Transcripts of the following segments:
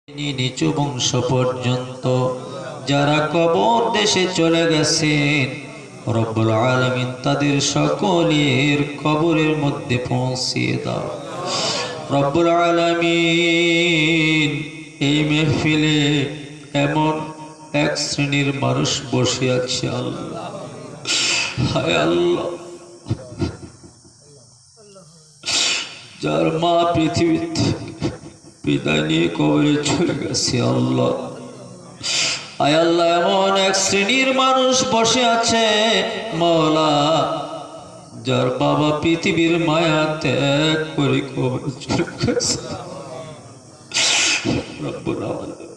নিচু বংশ পর্যন্ত যারা কবর দেশে চলে গেছেন, রব্বুল আলামিন তাদের সকলের কবরের মধ্যে পৌঁছিয়ে দাও। রব্বুল আলামিন এই মেহফিলে এমন এক শ্রেণীর মানুষ বসে আছে আল্লাহ, হায় আল্লাহ, যার মা পৃথিবীতে বিদায় নিয়ে কবরে চলে গেছে আল্লাহ, আয় আল্লাহ, এমন এক শ্রেণীর মানুষ বসে আছে মওলা, যার বাবা পৃথিবীর মায়া ত্যাগ করে কবরে চলে গেছে। রব্বুল আলামিন,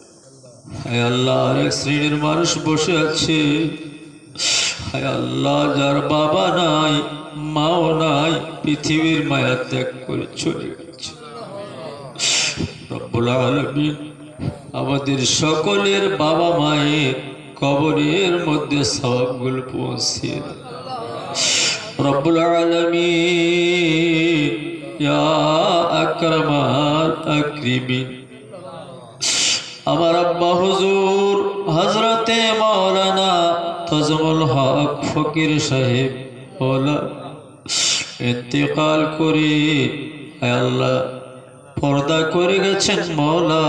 আয় আল্লাহ, আর এক শ্রেণীর মানুষ বসে আছে, আয় আল্লাহ, যার বাবা নাই মাও নাই, পৃথিবীর মায়া ত্যাগ করে চলে গেছে। রব্বুল আলামিন আমাদের সকলের বাবা মায়ের কবরের মধ্যে সওয়াবগুলো পৌঁছিয়ে দাও। রব্বুল আলামিন ইয়া আকরামাল আকরামিন, আমার আব্বা হুজুর হযরতে মাওলানা তাজমুল হক ফকির সাহেব ওলা ইন্তেকাল করে আয় আল্লাহ পর্দা করে গেছেন মওলা,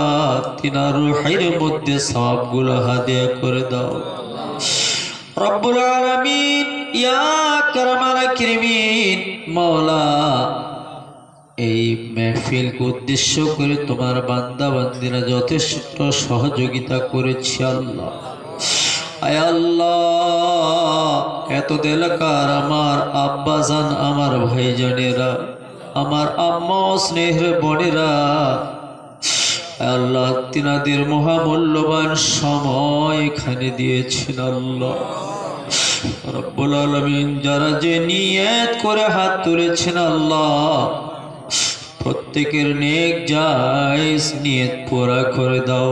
তিনার রূহের মধ্যে সওয়াবগুলো হাদিয়া করে দাও। রব্বুল আলামিন ইয়া আকরামাল আকরামিন, মওলা এই মেহফিলকে উদ্দেশ্য করে তোমার বান্দা বান্দিরা যথেষ্ট সহযোগিতা করেছে আল্লাহ, আয় আল্লাহ, এত এলাকার আমার আব্বাজান, আমার ভাইজানেরা, আমার আম্মা ও স্নেহের বোনেরা, আল্লাহ তিনাদের মহামূল্যবান সময় এখানে দিয়েছেন আল্লাহ। রব্বুল আলামিন যারা যে নিয়ত করে হাত তুলেছেন আল্লাহ, প্রত্যেকের নেক জায়েজ নিয়ত পুরা করে দাও।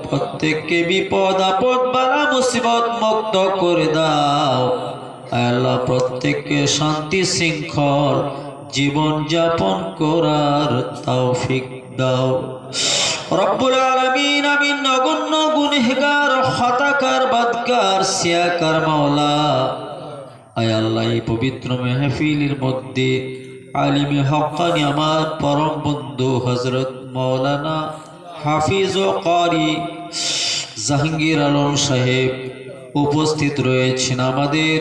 প্রত্যেককে বিপদ আপদ বালা মুসিবত মুক্ত করে দাও আল্লাহ। প্রত্যেককে শান্তি শৃঙ্খল জীবন যাপন করার তৌফিক দাও রব্বুল আলামিন। আমি নগণ্য গুনহগার খাতাকার বাদকার সিয়াকার মাওলা, আয় আল্লাহ, এই পবিত্র মেহফিলের মধ্যে আলিমে হক্কানি আমার পরম বন্ধু হযরত মাওলানা হাফিজ ও কারি জাহাঙ্গীর আলম সাহেব উপস্থিত রয়েছেন। আমাদের